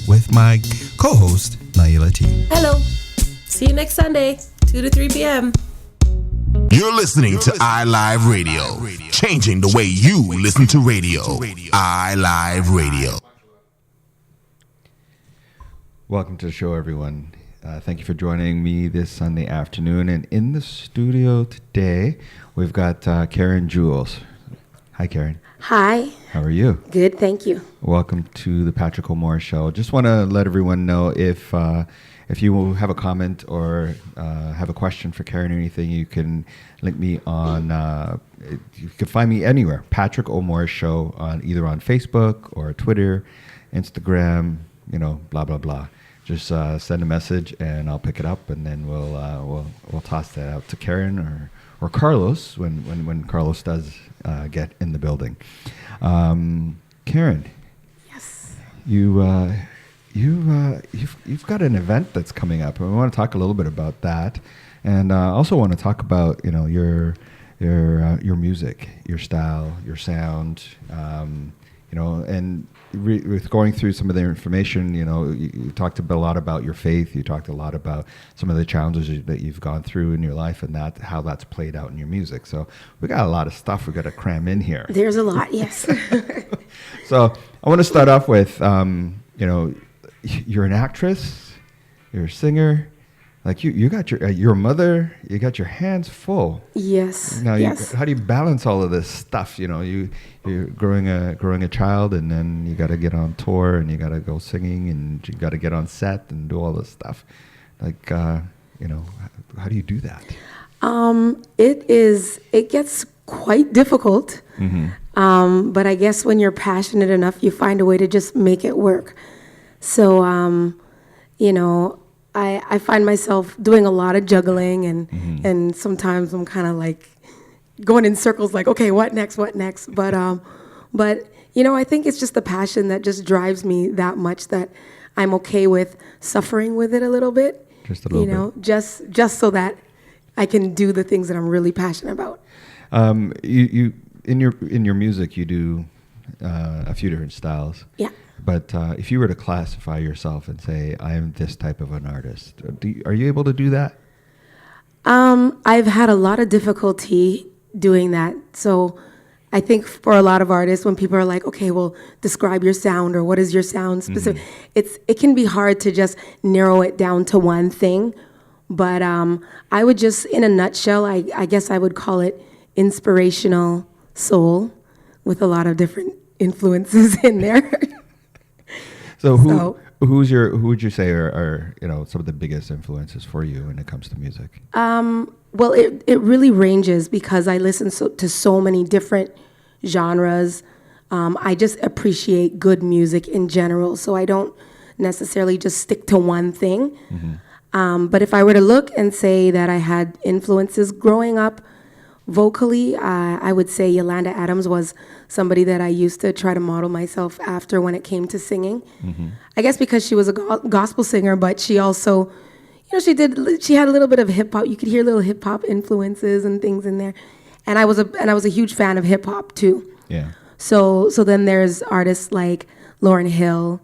with my co-host, Naila T. Hello. See you next Sunday, 2 to 3 p.m. You're listening to iLive Radio, changing the way you listen to radio. iLive Radio. Welcome to the show, everyone. Thank you for joining me this Sunday afternoon. And in the studio today, we've got Karen Jules. Hi, Karen. Hi. How are you? Good, thank you. Welcome to the Patrick O'Moore Show. Just want to let everyone know if you have a comment or have a question for Karen or anything, you can link me on. You can find me anywhere. Patrick O'Moore Show on either on Facebook or Twitter, Instagram. Blah blah blah. Just send a message and I'll pick it up, and then we'll toss that out to Karen or Carlos when Carlos does get in the building. Karen. Yes. You've got an event that's coming up, and we want to talk a little bit about that, and also want to talk about your music, your style, your sound, and with going through some of the information, you talked a lot about your faith. You talked a lot about some of the challenges that you've gone through in your life, and how that's played out in your music. So we got a lot of stuff we got to cram in here. There's a lot, yes. So I want to start off with, you're an actress, you're a singer, like you got you're a mother, you got your hands full. Yes. Now, yes. How do you balance all of this stuff? You're growing a child, and then you got to get on tour, and you got to go singing, and you got to get on set and do all this stuff. Like, how do you do that? It gets quite difficult. Mm-hmm. But I guess when you're passionate enough, you find a way to just make it work. So, I find myself doing a lot of juggling, and sometimes I'm kind of like going in circles, like, okay, what next? But I think it's just the passion that just drives me that much that I'm okay with suffering with it a little bit. Just a little bit. Just so that I can do the things that I'm really passionate about. You in your music, you do a few different styles. Yeah. But if you were to classify yourself and say, I am this type of an artist, are you able to do that? I've had a lot of difficulty doing that. So I think for a lot of artists, when people are like, okay, well, describe your sound, or what is your sound specific, it can be hard to just narrow it down to one thing. But I would just, in a nutshell, I guess I would call it inspirational soul with a lot of different influences in there. So who would you say are some of the biggest influences for you when it comes to music? Well, it really ranges because I listen to so many different genres. I just appreciate good music in general, so I don't necessarily just stick to one thing. But if I were to look and say that I had influences growing up vocally, I would say Yolanda Adams was somebody that I used to try to model myself after when it came to singing. I guess because she was a gospel singer, but she also, she had a little bit of hip hop. You could hear little hip hop influences and things in there, and I was a huge fan of hip hop too. Yeah. So then there's artists like Lauryn Hill,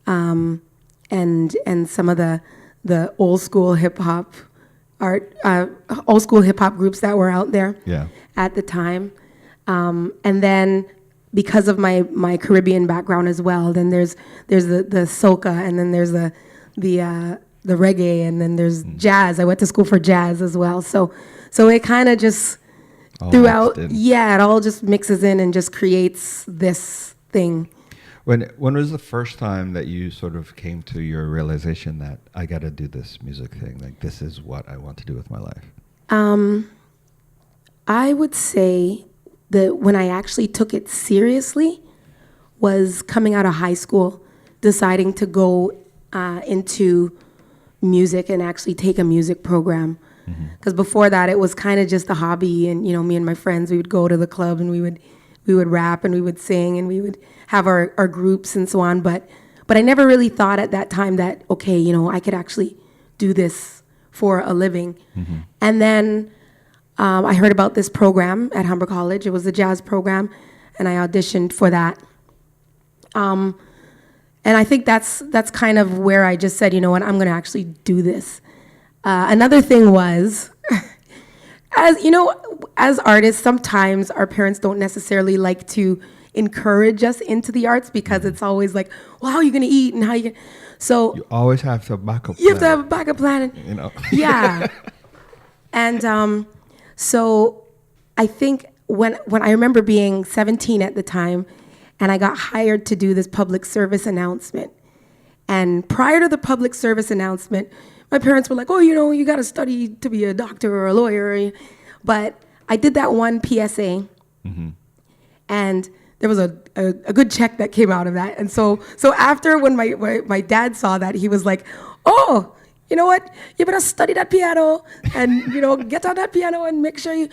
and some of the old school hip hop old school hip hop groups that were out there at the time. And then because of my Caribbean background as well, then there's the soca, and then there's the reggae, and then there's jazz. I went to school for jazz as well. So it kind of just throughout, it all just mixes in and just creates this thing. When was the first time that you sort of came to your realization that I got to do this music thing? Like, this is what I want to do with my life? I would say that when I actually took it seriously was coming out of high school, deciding to go into music and actually take a music program. Because before that, it was kind of just a hobby, and me and my friends, we would go to the club and we would rap and we would sing and we would have our groups and so on. But I never really thought at that time that, okay, I could actually do this for a living. And then I heard about this program at Humber College. It was a jazz program, and I auditioned for that. And I think that's kind of where I just said, you know what, I'm going to actually do this. Another thing was, as you know, as artists, sometimes our parents don't necessarily like to encourage us into the arts because it's always like, well, how are you going to eat and how you going so You always have to backup. you have to have a backup plan. You know. Yeah. And so I think when I remember being 17 at the time, and I got hired to do this public service announcement. And prior to the public service announcement, my parents were like, oh, you know, you got to study to be a doctor or a lawyer. But I did that one PSA, and there was a good check that came out of that. And so after when my dad saw that, he was like, oh, you know what? You better study that piano and, you know, get on that piano and make sure you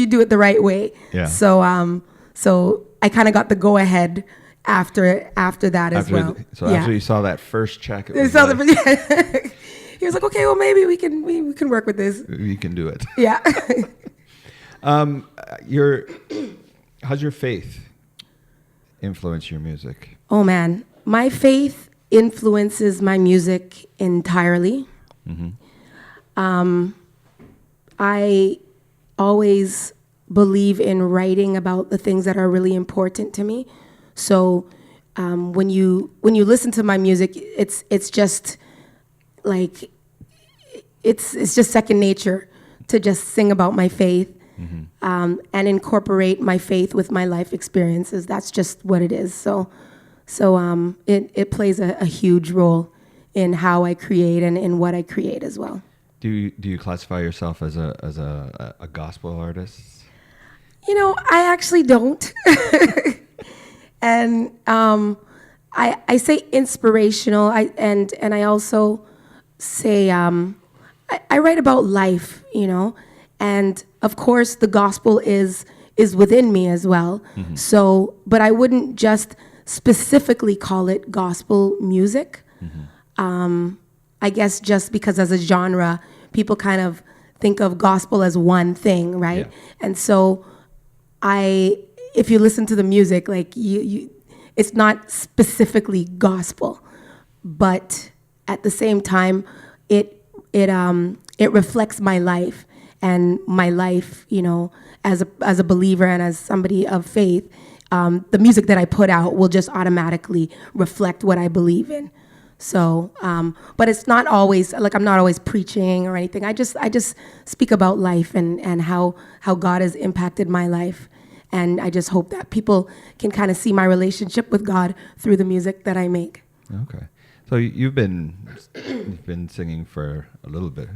do it the right way. Yeah. So I kind of got the go ahead after that as well. After you saw that first check, He was like, okay, well, maybe we can work with this. you can do it. Yeah. How's your faith influence your music? Oh, man. My faith influences my music entirely. I always believe in writing about the things that are really important to me. So when you listen to my music, it's just like it's just second nature to just sing about my faith and incorporate my faith with my life experiences. That's just what it is. So it plays a huge role in how I create and in what I create as well. Do you classify yourself as a gospel artist? You know, I actually don't. And I say inspirational. And I also say I write about life, you know, and of course the gospel is within me as well. So, but I wouldn't just specifically call it gospel music. I guess just because as a genre, people kind of think of gospel as one thing, right? Yeah. And so if you listen to the music, like it's not specifically gospel, but at the same time, it reflects my life and my life, you know, as a believer and as somebody of faith. The music that I put out will just automatically reflect what I believe in. So, but it's not always like I'm not always preaching or anything. I just speak about life and how God has impacted my life. And I just hope that people can kind of see my relationship with God through the music that I make. Okay. So you've been singing for a little bit.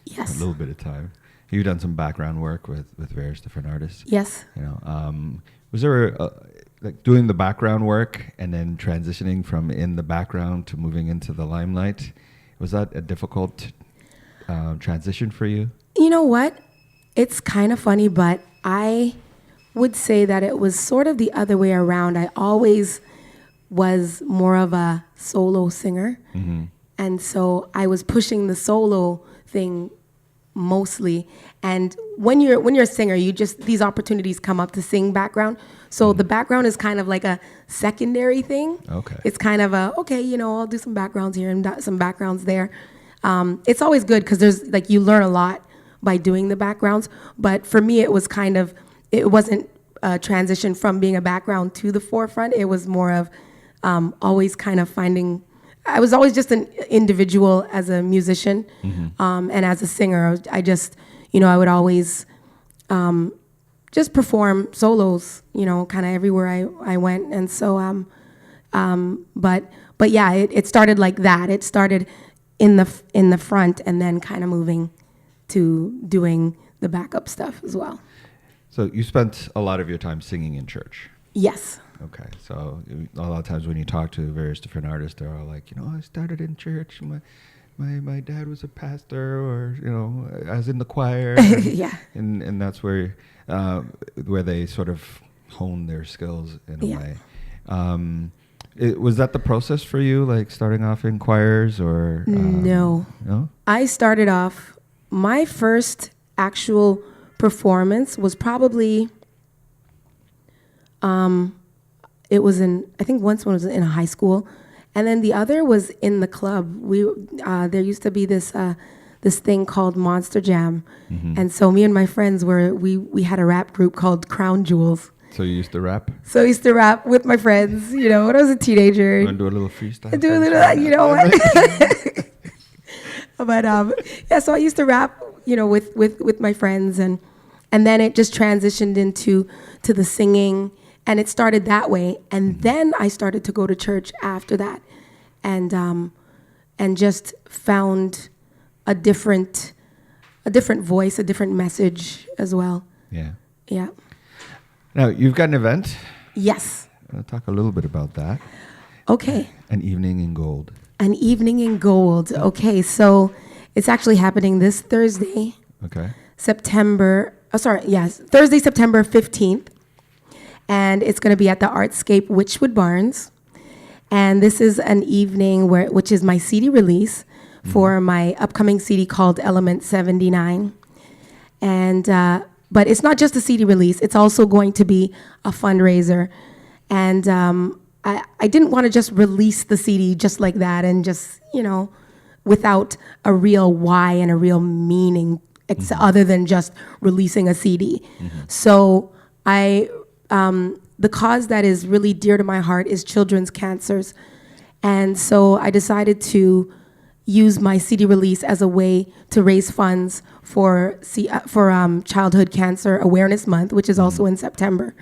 Yes. A little bit of time. You've done some background work with various different artists. Yes. You know, was there like doing the background work and then transitioning from in the background to moving into the limelight? Was that a difficult transition for you? You know what? It's kind of funny, but I would say that it was sort of the other way around. I always was more of a solo singer. And so I was pushing the solo thing mostly. And when you're a singer, these opportunities come up to sing background. So the background is kind of like a secondary thing. Okay. It's kind of you know, I'll do some backgrounds here and some backgrounds there. It's always good because there's like you learn a lot by doing the backgrounds. But for me, it was kind of, it wasn't a transition from being a background to the forefront. It was more of always kind of finding, I was always just an individual as a musician and as a singer. I just, you know, I would always just perform solos, you know, kind of everywhere I went. And so, but yeah, it started like that. It started in the front and then kind of moving to doing the backup stuff as well. So you spent a lot of your time singing in church. Yes. Okay, so a lot of times when you talk to various different artists, they're all like, you know, I started in church. My dad was a pastor, or you know, I was in the choir. Yeah. And that's where they sort of hone their skills in a way. Was that the process for you, like starting off in choirs, or no? No. I started off. My first actual performance was probably. It was I think once when I was in high school, And then the other was in the club. There used to be this thing called Monster Jam, and so me and my friends we had a rap group called Crown Jewels. So you used to rap? So I used to rap with my friends, when I was a teenager. You want to do a little freestyle? Do a little, you know what? But yeah, so I used to rap, with my friends, and then it just transitioned into the singing, and it started that way. And then I started to go to church after that, and just found a different voice, a different message as well. Yeah. Yeah. Now, you've got an event. Yes. I'll talk a little bit about that. Okay. An Evening in Gold. An Evening in Gold. Okay, so it's actually happening this Thursday. Okay. Thursday, September 15th. And it's going to be at the Artscape Witchwood Barns. And this is an evening which is my CD release for my upcoming CD called Element 79. And but it's not just a CD release. It's also going to be a fundraiser. And I didn't want to just release the CD just like that and just, without a real why and a real meaning other than just releasing a CD. So the cause that is really dear to my heart is children's cancers. And so I decided to use my CD release as a way to raise funds for Childhood Cancer Awareness Month, which is also in September.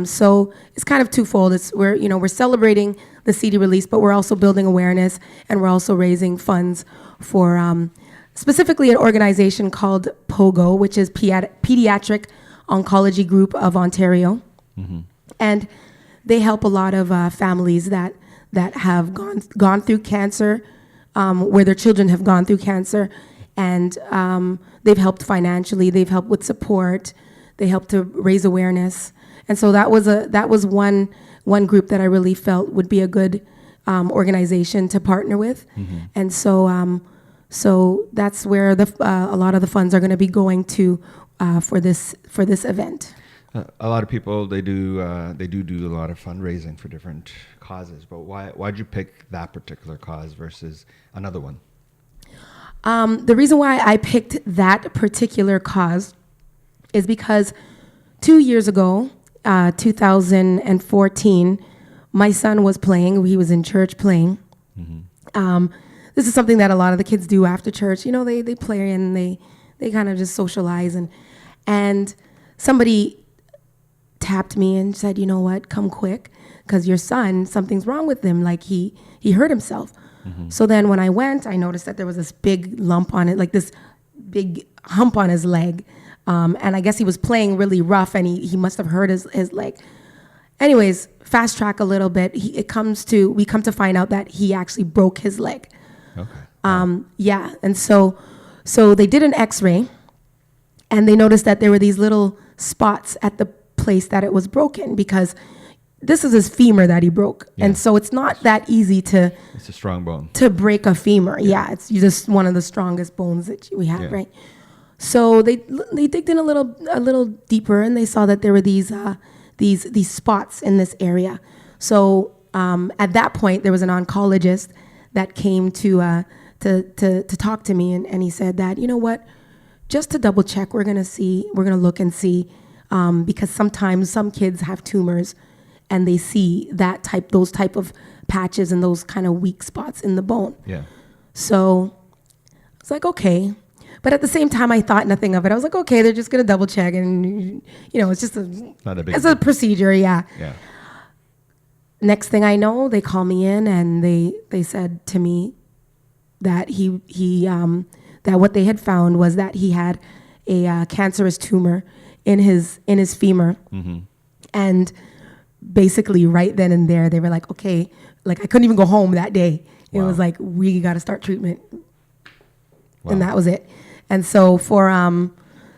So it's kind of twofold. We're celebrating the CD release, but we're also building awareness, and we're also raising funds for specifically an organization called POGO, which is Pediatric Oncology Group of Ontario, and they help a lot of families that have gone through cancer, where their children have gone through cancer, and they've helped financially, they've helped with support, they help to raise awareness. And so that was one group that I really felt would be a good organization to partner with, and so that's where a lot of the funds are going to be going to for this event. A lot of people they do a lot of fundraising for different causes, but why'd you pick that particular cause versus another one? The reason why I picked that particular cause is because 2 years ago, 2014, my son was playing. He was in church playing. This is something that a lot of the kids do after church. They play and they kind of just socialize. And somebody tapped me and said, "You know what? Come quick, because your son, something's wrong with him. Like he hurt himself." So then when I went, I noticed that there was this big lump on it, like this big hump on his leg. And I guess he was playing really rough, and he must have hurt his leg. Anyways, fast track a little bit. We come to find out that he actually broke his leg. Okay. Yeah, and so they did an X-ray, and they noticed that there were these little spots at the place that it was broken, because this is his femur that he broke, and so it's not that easy It's a strong bone to break a femur. Yeah, it's just one of the strongest bones that we have, right? So they digged in a little deeper, and they saw that there were these spots in this area. So at that point, there was an oncologist that came to talk to me, and he said that, "You know what, just to double check, we're gonna look and see, because sometimes some kids have tumors, and they see those type of patches and those kind of weak spots in the bone." Yeah. So it's like, okay. But at the same time, I thought nothing of it. I was like, okay, they're just going to double check, and it's just a procedure, yeah. Yeah. Next thing I know, they call me in, and they said to me that that what they had found was that he had a cancerous tumor in his femur, and basically right then and there, they were like, okay, like I couldn't even go home that day. It was like, we got to start treatment, and that was it. And so for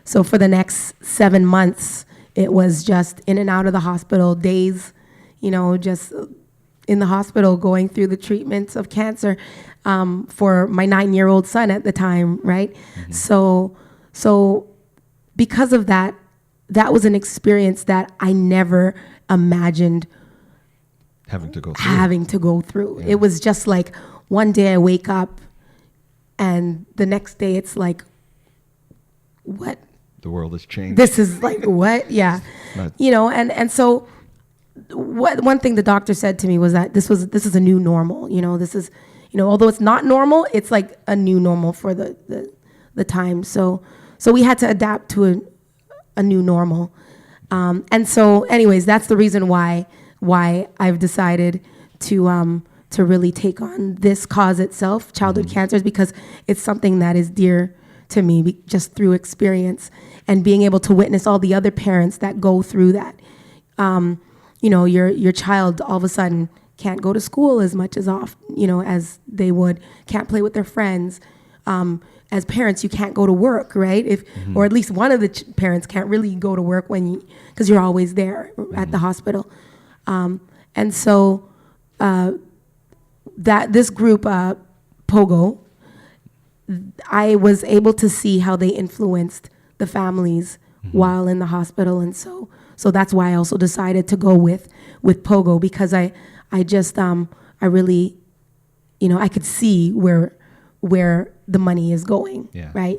the next 7 months, it was just in and out of the hospital, days, just in the hospital going through the treatments of cancer for my 9-year-old son at the time, right? So because of that was an experience that I never imagined Having to go through. having to go through. It was just like one day I wake up and the next day it's like, what? The world has changed. This is like, what? Yeah. Not- And so one thing the doctor said to me was that this is a new normal. This is, although it's not normal, it's like a new normal for the time. So we had to adapt to a new normal. And so anyways, that's the reason why I've decided to really take on this cause itself, childhood cancers, because it's something that is dear to me just through experience and being able to witness all the other parents that go through that. Your child all of a sudden can't go to school as much as they would, can't play with their friends. As parents, you can't go to work, right? Or at least one of the parents can't really go to work because you're always there at the hospital. And so that this group, Pogo, I was able to see how they influenced the families while in the hospital, and so that's why I also decided to go with Pogo, because I really, I could see where the money is going, right?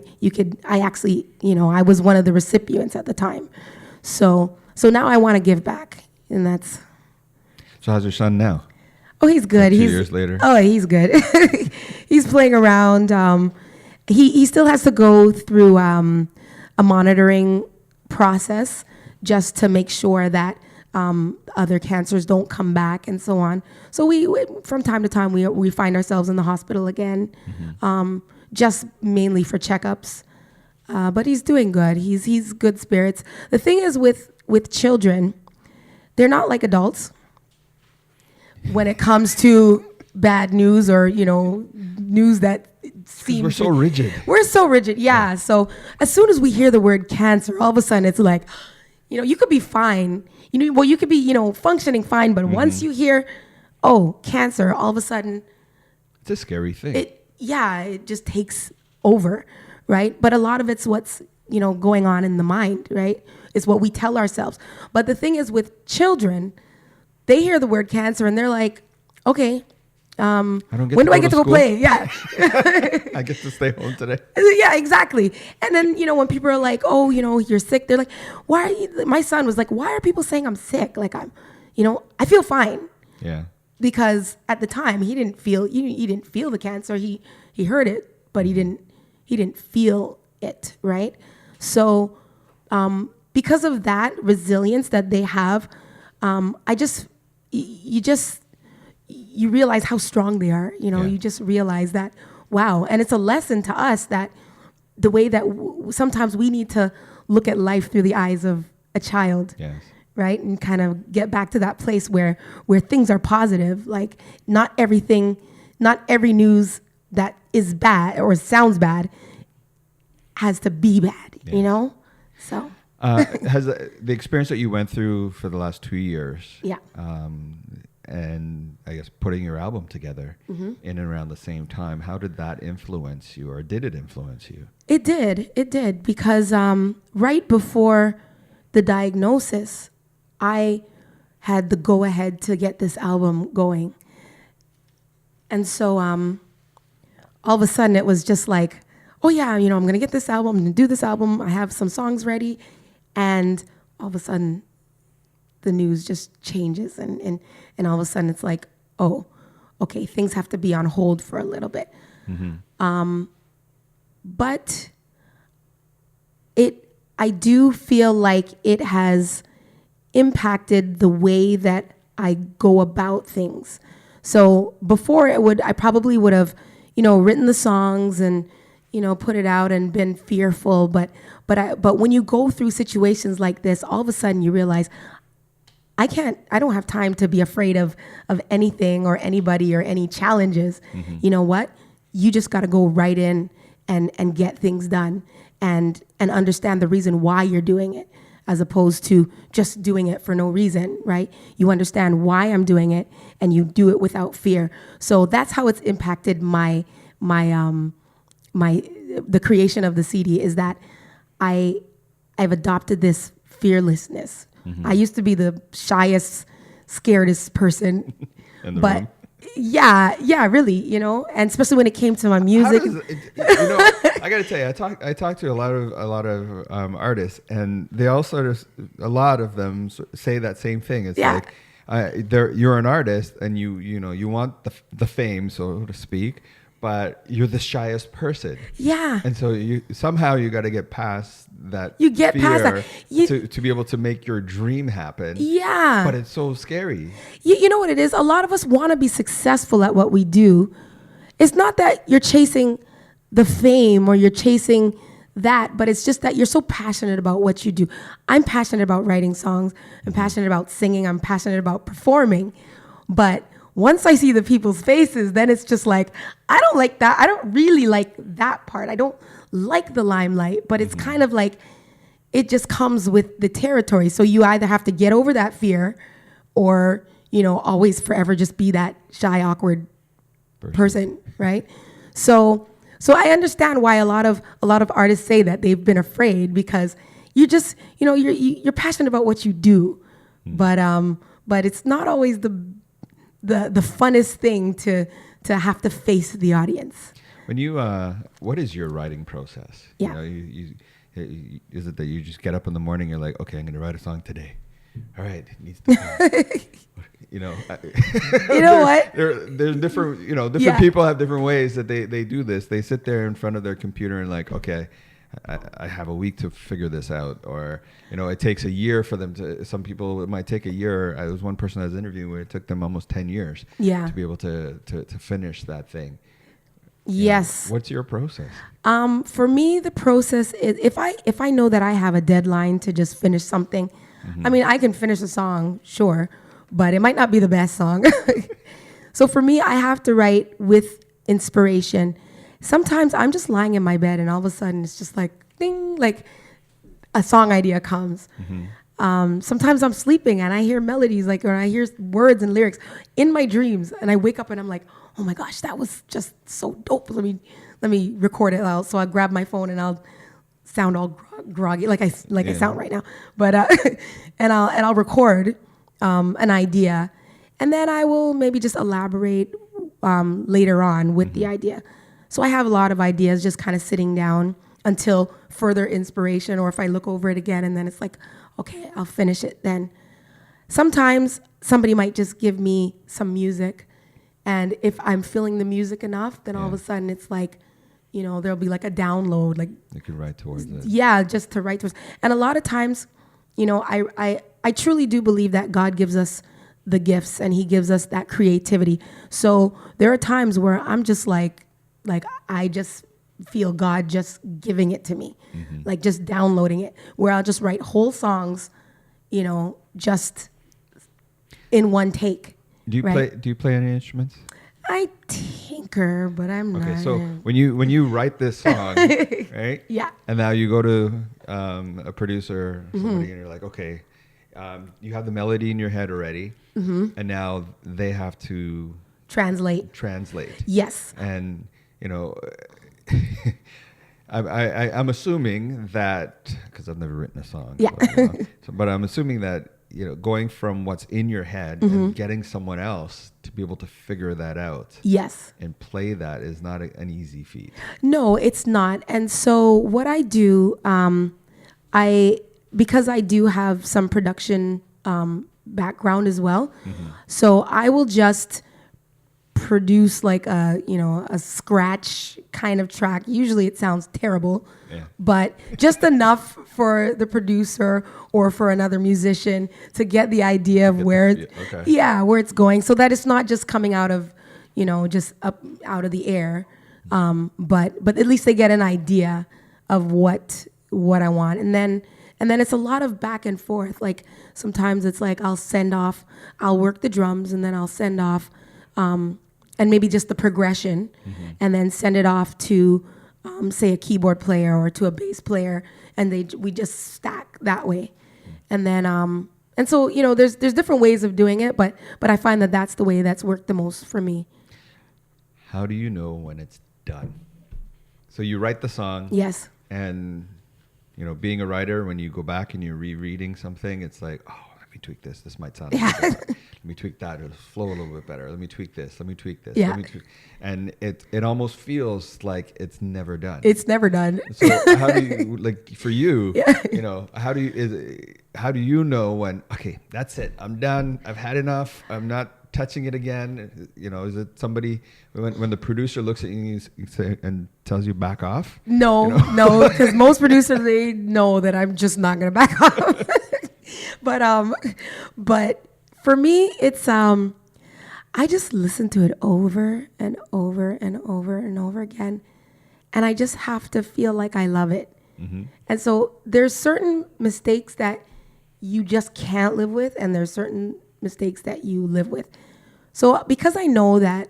I was one of the recipients at the time, so now I want to give back, and that's. So how's your son now? Oh, he's good. Like 2 years later. Oh, he's good. He's playing around. He still has to go through a monitoring process just to make sure that other cancers don't come back and so on. So we from time to time we find ourselves in the hospital again, just mainly for checkups. But he's doing good. He's good spirits. The thing is with children, they're not like adults. When it comes to bad news or news that seems we're so rigid. We're so rigid, yeah. So as soon as we hear the word cancer, all of a sudden it's like, you could be fine. You could be functioning fine, but once you hear, oh, cancer, all of a sudden It's a scary thing. it just takes over, right? But a lot of it's what's going on in the mind, right? It's what we tell ourselves. But the thing is with children, they hear the word cancer and they're like, okay, when do I get to go play? Yeah. I get to stay home today. Yeah, exactly. And then, when people are like, oh, you're sick, they're like, why are you, my son was like, why are people saying I'm sick? Like I feel fine. Yeah. Because at the time he didn't feel the cancer. He heard it, but he didn't feel it, right? So because of that resilience that they have, you realize how strong they are. You just realize that, wow. And it's a lesson to us that the way that sometimes we need to look at life through the eyes of a child, right? And kind of get back to that place where things are positive. Like not every news that is bad or sounds bad has to be bad, So. Has the experience that you went through for the last 2 years, and I guess putting your album together in and around the same time, how did that influence you, or did it influence you? It did, because right before the diagnosis, I had the go-ahead to get this album going. And so all of a sudden it was just like, oh yeah, I'm going to get this album, I'm going to do this album, I have some songs ready. And all of a sudden, the news just changes, and all of a sudden it's like, oh, okay, things have to be on hold for a little bit. But I do feel like it has impacted the way that I go about things. So before I probably would have, written the songs and put it out and been fearful, but when you go through situations like this, all of a sudden you realize I don't have time to be afraid of anything or anybody or any challenges. You know what? You just got to go right in and get things done and understand the reason why you're doing it, as opposed to just doing it for no reason, right? You understand why I'm doing it and you do it without fear. So that's how it's impacted the creation of the CD, is that I've adopted this fearlessness. I used to be the shyest scaredest person. In the But room. yeah, really, you know, and especially when it came to my How music. does I got to tell you, I talk to a lot of artists, and they all sort of, a lot of them say that same thing. It's Yeah. like you're an artist, and you want the fame, so to speak, but you're the shyest person. Yeah. And so you got to get past that. You get fear past that. to be able to make your dream happen. Yeah. But it's so scary. You know what it is? A lot of us want to be successful at what we do. It's not that you're chasing the fame or you're chasing that, but it's just that you're so passionate about what you do. I'm passionate about writing songs. I'm passionate about singing. I'm passionate about performing. But once I see the people's faces, then it's just like, I don't like that. I don't really like that part. I don't like the limelight, but it's kind of like, it just comes with the territory. So you either have to get over that fear or, always forever just be that shy, awkward person, right? So I understand why a lot of artists say that they've been afraid, because you just, you're passionate about what you do, but it's not always the funnest thing to have to face the audience. When you, what is your writing process? Yeah. Is it that you just get up in the morning, you're like, okay, I'm going to write a song today. All right, it needs to come. You know what? There's different, different Yeah. people have different ways that they do this. They sit there in front of their computer and like, okay, I have a week to figure this out. Or, it takes a year for them to, some people, it might take a year. I was one person I was interviewing where it took them almost 10 years Yeah. to be able to finish that thing. Yes. What's your process? For me, the process is if I know that I have a deadline to just finish something, I mean, I can finish a song, sure, but it might not be the best song. So for me, I have to write with inspiration. Sometimes I'm just lying in my bed and all of a sudden it's just like, ding, like a song idea comes. Sometimes I'm sleeping and I hear melodies, or I hear words and lyrics in my dreams, and I wake up and I'm like, oh my gosh, that was just so dope. Let me record it out. So I grab my phone and I'll sound all groggy, like I sound right now. But and I'll record an idea, and then I will maybe just elaborate later on with the idea. So I have a lot of ideas just kind of sitting down until further inspiration, or if I look over it again and then it's like, okay, I'll finish it then. Sometimes somebody might just give me some music, and if I'm feeling the music enough, then all of a sudden it's like, there'll be like a download, like You can write towards it. yeah, just to write towards. And a lot of times, I truly do believe that God gives us the gifts and he gives us that creativity. So there are times where I'm just like I just feel God just giving it to me, like just downloading it, where I'll just write whole songs, just in one take. Do you play any instruments? I tinker, but I'm not. Okay, so when you write this song, right? Yeah. And now you go to a producer or somebody, and you're like, okay, you have the melody in your head already, and now they have to translate. Yes. And I'm assuming that, because I've never written a song. Yeah. But I'm assuming that going from what's in your head and getting someone else to be able to figure that out. Yes. And play that is not an easy feat. No, it's not. And so what I do, because I do have some production background as well, so I will just produce like a scratch kind of track. Usually it sounds terrible, but just enough for the producer or for another musician to get the idea of where it's going, so that it's not just coming out of just up out of the air, but at least they get an idea of what I want. And then it's a lot of back and forth. Like sometimes it's like I'll work the drums and then I'll send off and maybe just the progression, and then send it off to, say, a keyboard player or to a bass player, and we just stack that way. And then, and so, there's different ways of doing it, but I find that that's the way that's worked the most for me. How do you know when it's done? So you write the song. Yes. And, being a writer, when you go back and you're rereading something, it's like, oh, let me tweak this. This might sound like this. Let me tweak that. It'll flow a little bit better. Let me tweak this. Let me tweak this. Yeah. Let me tweak. And it almost feels like it's never done. It's never done. So how do you, like, for you, you know, how do you know when, okay, that's it. I'm done. I've had enough. I'm not touching it again. You know, is it somebody, when the producer looks at you and tells you back off? No, You know? no, because most producers, they know that I'm just not going to back off. But for me, it's, I just listen to it over and over and over and over again. And I just have to feel like I love it. Mm-hmm. And so there's certain mistakes that you just can't live with, and there's certain mistakes that you live with. So because I know that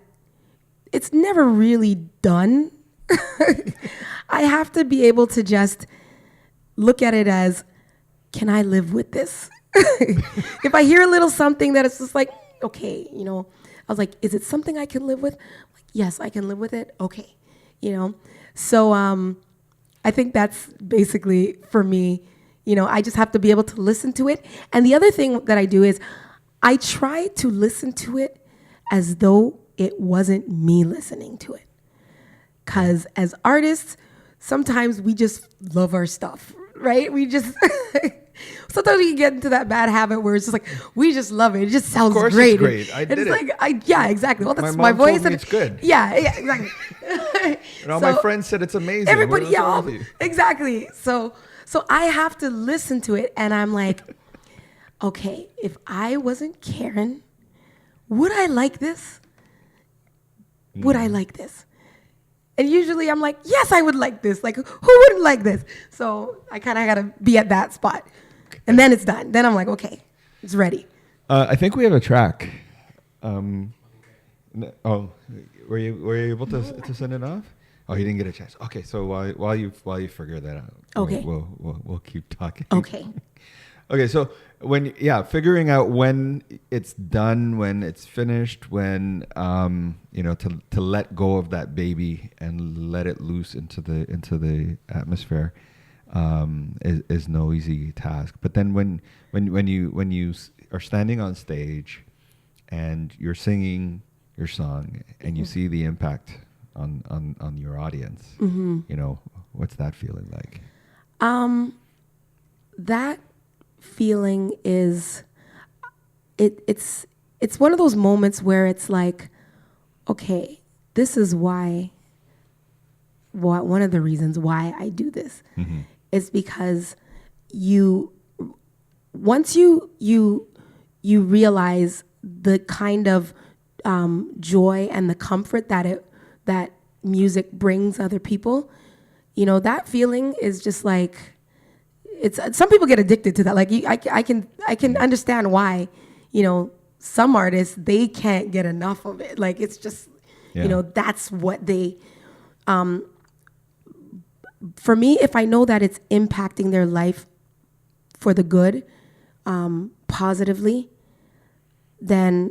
it's never really done, I have to be able to just look at it as, can I live with this? If I hear a little something that it's just like, okay, you know, I was like, is it something I can live with? Like, yes, I can live with it. Okay, you know. So I think that's basically for me. You know, I just have to be able to listen to it. And the other thing that I do is I try to listen to it as though it wasn't me listening to it. Because as artists, sometimes we just love our stuff, right? We just, sometimes we can get into that bad habit where it's just like, we just love it. It just sounds Of course great. it's great. I did it's it. like, yeah, exactly. Well, that's My my mom voice. told me and it's good. Yeah, exactly. And all So- my friends said it's amazing. Everybody, What is wrong yeah, with you? exactly. So I have to listen to it, and I'm like, okay, if I wasn't Karen, would I like this? Would I like this? And usually I'm like, yes, I would like this. Like, who wouldn't like this? So I kind of got to be at that spot. And then it's done. Then I'm like, okay, it's ready. I think we have a track. Oh, were you able to send it off? Oh, you didn't get a chance. Okay, so while you figure that out, Okay. we'll keep talking. Okay. Okay, so figuring out when it's done, when it's finished, when to let go of that baby and let it loose into the atmosphere is no easy task. But then when you are standing on stage and you're singing your song and you see the impact on your audience, you know, what's that feeling like? That feeling is it's one of those moments where it's like, okay, this is one of the reasons why I do this is because once you realize the kind of joy and the comfort that music brings other people, you know, that feeling is just like, it's, some people get addicted to that. Like I can understand why, you know, some artists, they can't get enough of it. Like it's just, you know, that's what they, for me, if I know that it's impacting their life for the good, positively, then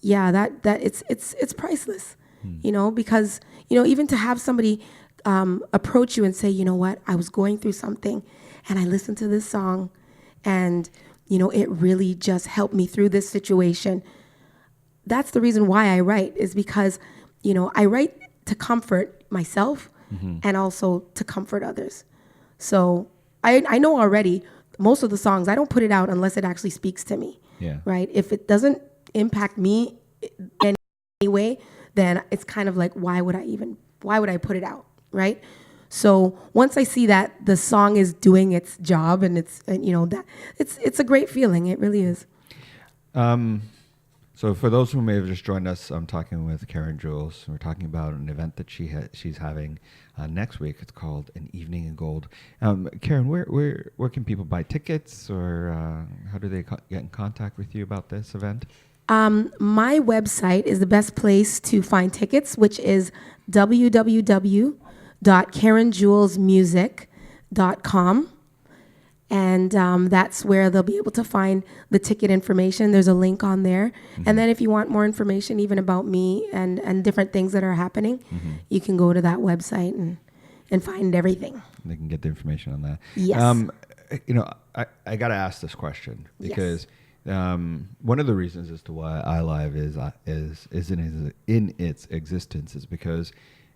yeah, that it's priceless, you know, because, you know, even to have somebody approach you and say, you know what, I was going through something and I listened to this song and, you know, it really just helped me through this situation. That's the reason why I write, is because, you know, I write to comfort myself and also to comfort others. So I know already most of the songs, I don't put it out unless it actually speaks to me, right? If it doesn't impact me in any way, then it's kind of like, why would I put it out, right? So once I see that the song is doing its job and you know, that it's a great feeling. It really is. So for those who may have just joined us, I'm talking with Karen Jules. We're talking about an event that she's having next week. It's called An Evening in Gold. Karen, where can people buy tickets, or how do they get in contact with you about this event? My website is the best place to find tickets, which is www.karenjulesmusic.com. And that's where they'll be able to find the ticket information. There's a link on there. And then if you want more information even about me and different things that are happening, you can go to that website and find everything. They can get the information on that. Yes. You know, I got to ask this question because one of the reasons as to why iLive is in its existence is because,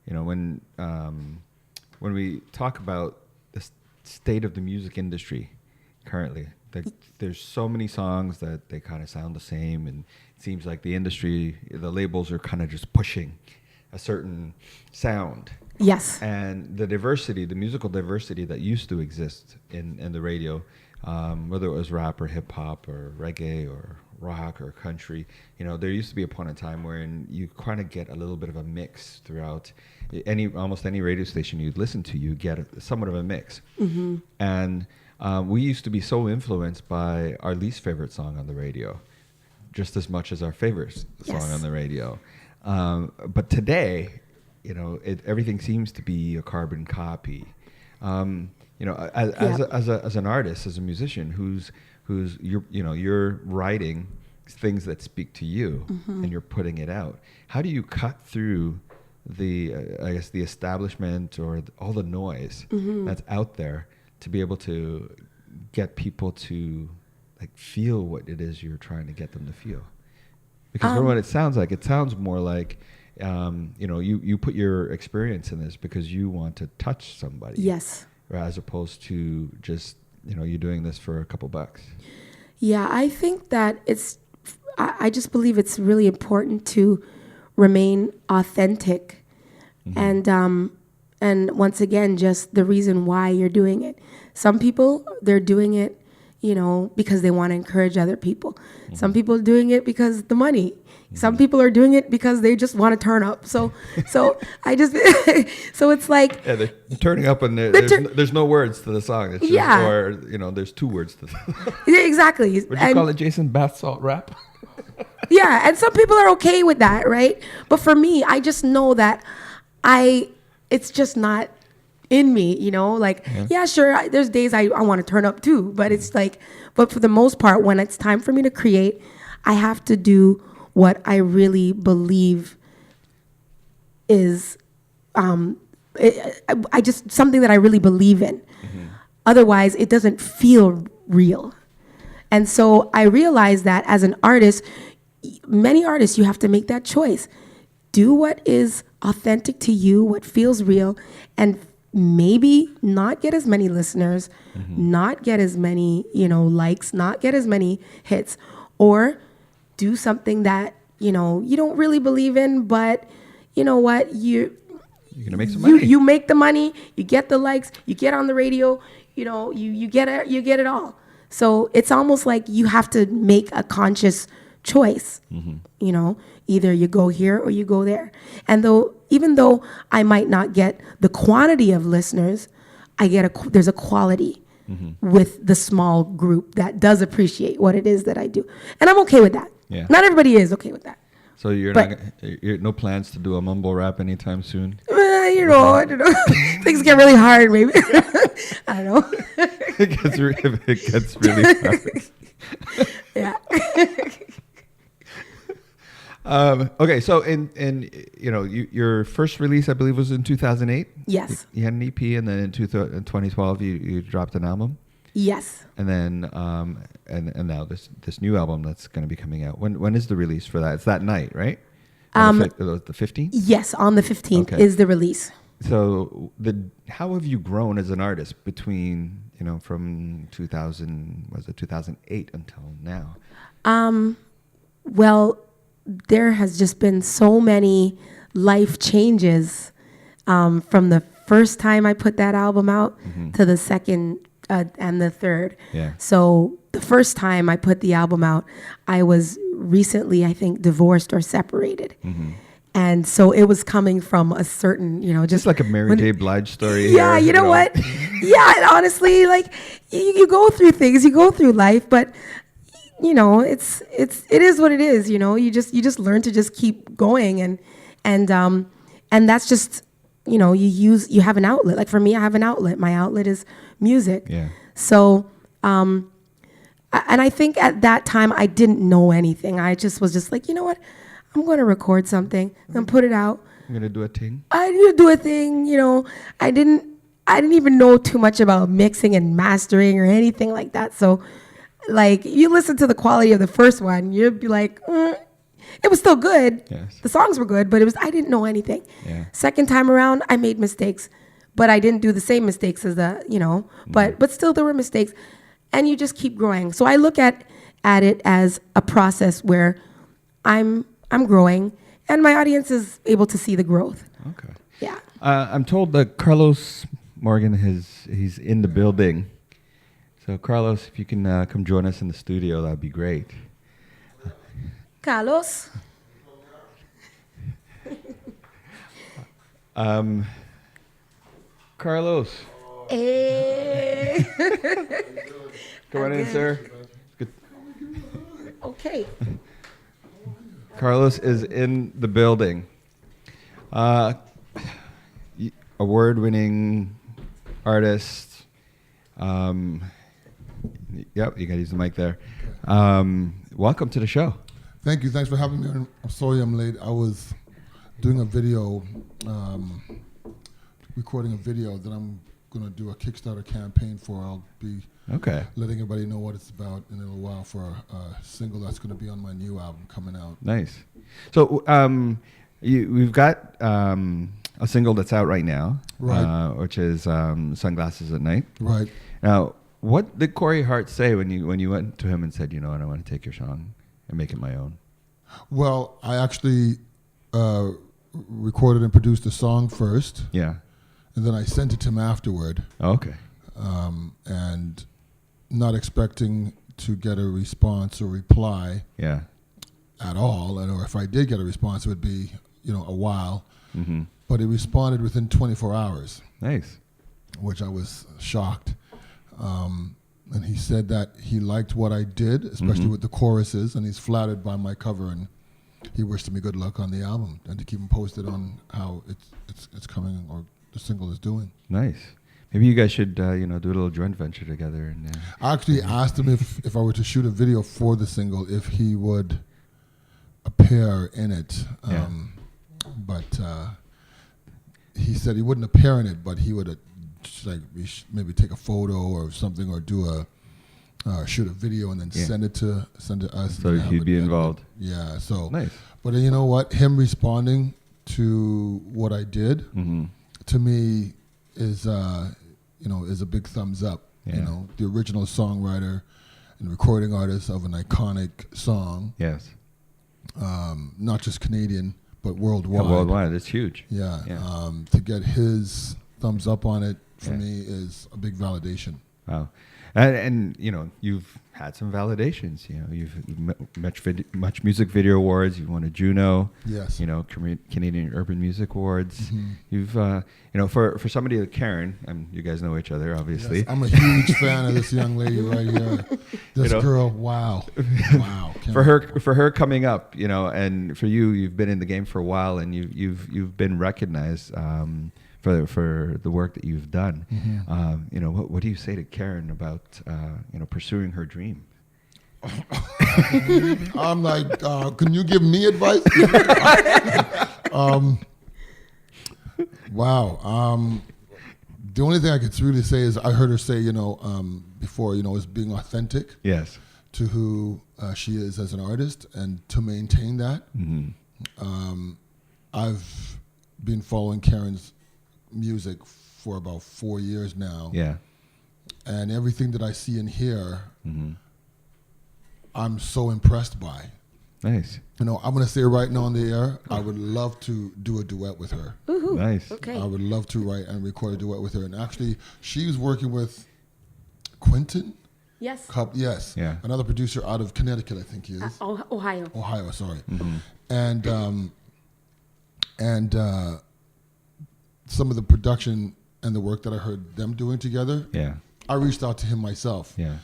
when we talk about the state of the music industry currently, there's so many songs that they kind of sound the same, and it seems like the industry, the labels are kind of just pushing a certain sound. Yes. And the diversity, the musical diversity that used to exist in the radio, whether it was rap or hip hop or reggae or rock or country, there used to be a point in time wherein you kind of get a little bit of a mix throughout almost any radio station you'd listen to. You get somewhat of a mix. Mm-hmm. And we used to be so influenced by our least favorite song on the radio, just as much as our favorite song on the radio. But today, everything seems to be a carbon copy. As an artist, as a musician, who's you're writing things that speak to you, mm-hmm. and you're putting it out. How do you cut through the establishment or all the noise mm-hmm. that's out there to be able to get people to feel what it is you're trying to get them to feel? Because from what it sounds more like you put your experience in this because you want to touch somebody. Yes. As opposed to just, you're doing this for a couple bucks. Yeah, I think that I just believe it's really important to remain authentic. Mm-hmm. And once again, just the reason why you're doing it. Some people, they're doing it, because they want to encourage other people. Mm-hmm. Some people are doing it because the money. Mm-hmm. Some people are doing it because they just want to turn up. So I just, so it's like. Yeah, they're turning up and there's no words to the song. It's just, or, there's 2 words to the song. Yeah, exactly. Would you call it Jason Bath salt rap? Yeah, and some people are okay with that, right? But for me, I just know that it's just not in me, yeah, sure, there's days I want to turn up too, but it's but for the most part, when it's time for me to create, I have to do what I really believe is, I just, something that I really believe in. Mm-hmm. Otherwise, it doesn't feel real. And so I realized that as an artist, many artists, you have to make that choice. Do what is authentic to you, what feels real, and maybe not get as many listeners, mm-hmm. not get as many, likes, not get as many hits, or do something that, you don't really believe in, but you know what, you're gonna make some money. You make the money, you get the likes, you get on the radio, you get it all. So it's almost like you have to make a conscious choice, mm-hmm. Either you go here or you go there. And even though I might not get the quantity of listeners, there's a quality mm-hmm. with the small group that does appreciate what it is that I do. And I'm okay with that. Yeah. Not everybody is okay with that. So you're no plans to do a mumble rap anytime soon? I don't know. Things get really hard, maybe. I don't know. It gets really hard. Yeah. Okay, so your first release, I believe, was in 2008. Yes. You had an EP, and then in 2012, you dropped an album. Yes. And then and now this new album that's going to be coming out. When is the release for that? It's that night, right? The 15th. Yes, on the 15th is the release. So how have you grown as an artist between from 2008 until now? Well, there has just been so many life changes from the first time I put that album out mm-hmm. to the second and the third. Yeah. So the first time I put the album out, I was recently, I think, divorced or separated. Mm-hmm. And so it was coming from a certain, just like a Mary J. Blige story. Yeah, here, you know what? Yeah, honestly, you go through things, you go through life, but it is what it is. You just learn to just keep going, and that's just you have an outlet. Like for me, I have an outlet. My outlet is music. Yeah. So, and I think at that time I didn't know anything. I just was just like, you know what? I'm going to record something and put it out. I'm going to do a thing. I need to do a thing. I didn't even know too much about mixing and mastering or anything like that. So like you listen to the quality of the first one, you'd be like, it was still good. Yes. The songs were good, but I didn't know anything. Yeah. Second time around, I made mistakes, but I didn't do the same mistakes as but still there were mistakes, and you just keep growing. So I look at it as a process where I'm growing, and my audience is able to see the growth. Okay. Yeah. I'm told that Carlos Morgan he's in the building. So Carlos, if you can come join us in the studio, that'd be great. Carlos. Carlos, Hey. come on in, sir. Good. Okay. Carlos is in the building. Award-winning artist. Yep, you got to use the mic there. Welcome to the show. Thank you. Thanks for having me. I'm sorry I'm late. I was doing a video, recording a video that I'm going to do a Kickstarter campaign for. I'll be letting everybody know what it's about in a little while for a single that's going to be on my new album coming out. Nice. So we've got a single that's out right now, Right. Which is Sunglasses at Night. Right. Now, what did Corey Hart say when you went to him and said, you know what, I want to take your song and make it my own? Well, I actually recorded and produced the song first, Yeah. and then I sent it to him afterward, Okay. and not expecting to get a response or reply Yeah. at all, or if I did get a response, it would be, a while. Mm-hmm. But he responded within 24 hours, Nice. which I was shocked. And he said that he liked what I did, especially with the choruses, and he's flattered by my cover, and he wished me good luck on the album and to keep him posted on how it's coming or the single is doing. Nice. Maybe you guys should do a little joint venture together. And I actually asked him if I were to shoot a video for the single, if he would appear in it. Yeah. But he said he wouldn't appear in it, but he would maybe take a photo or something, or do shoot a video and then send it to us. so he'd be involved. Yeah. So Nice. But you know what? Him responding to what I did, to me is is a big thumbs up. Yeah. The original songwriter and recording artist of an iconic song, Yes. not just Canadian but worldwide. Yeah, worldwide. It's huge. Yeah. Yeah. To get his thumbs up on it for Yeah. me is a big validation. Wow. And you've had some validations. You've much music video awards. You've won a Juno. Yes. Canadian Urban Music Awards. Mm-hmm. You've for somebody like Karen, you guys know each other, obviously. Yes, I'm a huge fan of this young lady right here. This girl, wow. for her coming up, and for you've been in the game for a while, and you've been recognized for the work that you've done. Mm-hmm. What do you say to Karen about pursuing her dream? I'm like, can you give me advice? Wow. The only thing I could really say is I heard her say, before, is being authentic Yes. to who she is as an artist, and to maintain that. I've been following Karen's music for about 4 years now. Yeah. And everything that I see and hear, I'm so impressed by. Nice. I'm going to say right now on the air, I would love to do a duet with her. Woohoo. Nice. Okay. I would love to write and record a duet with her. And actually, she was working with Quentin. Yes. Yes. Yeah. Another producer out of Connecticut, I think he is. Ohio. Ohio, sorry. And some of the production and the work that I heard them doing together, Yeah. I reached out to him myself. Yeah.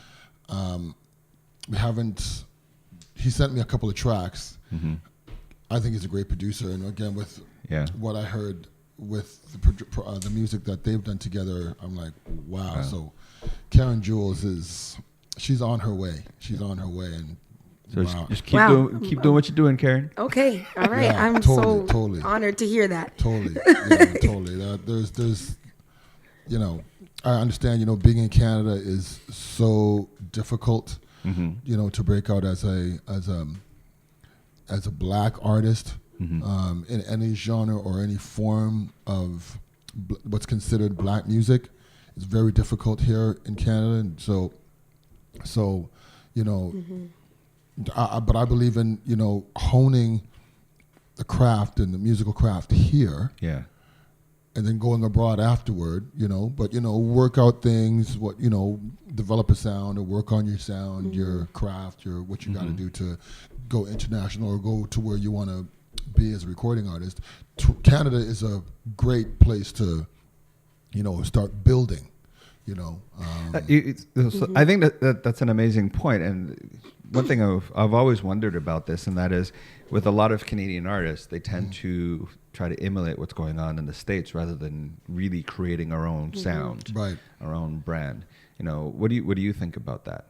He sent me a couple of tracks. I think he's a great producer, and again, with what I heard with the music that they've done together, I'm like, wow. So Karen Jules she's on her way. And So wow. just keep doing what you're doing, Karen. Okay. All right. Yeah, I'm totally. honored to hear that. Totally, yeah, totally. There's, I understand. Being in Canada is so difficult. you know, to break out as a black artist in any genre or any form of what's considered black music. It's very difficult here in Canada, and so you know, but I believe in, you know, honing the craft and the musical craft here. Yeah. And then going abroad afterward, you know, but, you know, work out things, you know, develop a sound or work on your sound, your craft, what you got to do to go international or go to where you want to be as a recording artist. Canada is a great place to, you know, start building, you know. I think that's an amazing point. And one thing I've always wondered about this, and that is with a lot of Canadian artists, they tend to try to emulate what's going on in the States rather than really creating our own sound, right, our own brand. You know, what do you think about that?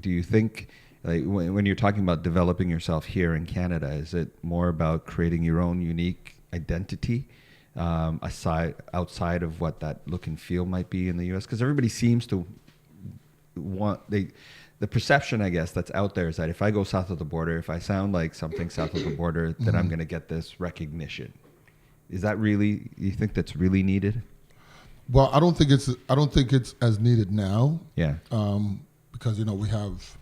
Do you think, like, when you're talking about developing yourself here in Canada, is it more about creating your own unique identity outside of what that look and feel might be in the U.S.? Because everybody seems to want the perception, I guess, that's out there is that if I go south of the border, if I sound like something south of the border, then I'm going to get this recognition. Is that really? You think that's really needed? Well, I don't think it's as needed now. Yeah. Because, you know, we have,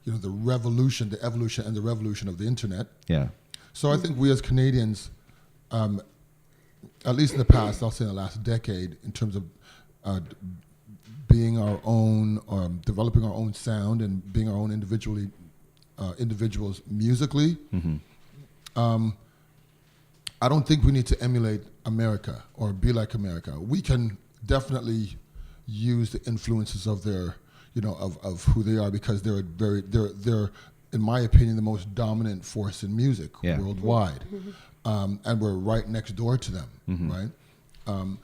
you know, the evolution and the revolution of the internet. Yeah. So I think we as Canadians, at least in the past, I'll say in the last decade, in terms of being our own, developing our own sound and being our own individuals musically, I don't think we need to emulate America or be like America. We can definitely use the influences of their, you know, of who they are, because they're in my opinion the most dominant force in music worldwide, and we're right next door to them, right?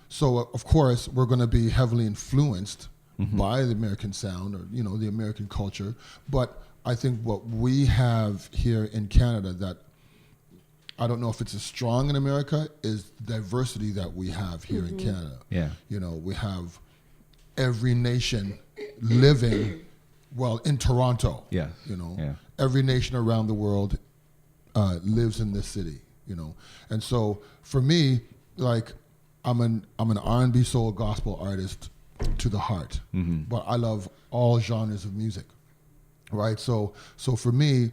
So of course we're going to be heavily influenced by the American sound, or, you know, the American culture. But I think what we have here in Canada that I don't know if it's as strong in America is diversity that we have here in Canada. Yeah. You know, we have every nation living, well, in Toronto. Yeah. You know, yeah. Every nation around the world lives in this city, you know. And so for me, like, I'm an R&B soul gospel artist to the heart, but I love all genres of music, right? So for me,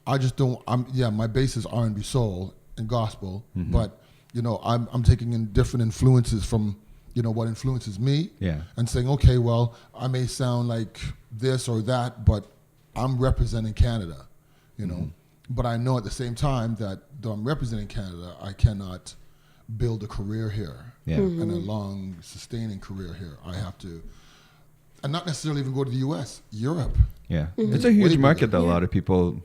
I just don't. My base is R&B soul and gospel, but, you know, I'm taking in different influences from, you know, what influences me, and saying, okay, well, I may sound like this or that, but I'm representing Canada, you know. But I know at the same time that though I'm representing Canada, I cannot build a career here and a long, sustaining career here. I have to, and not necessarily even go to the U.S., Europe. Yeah, it's a huge market that a lot of people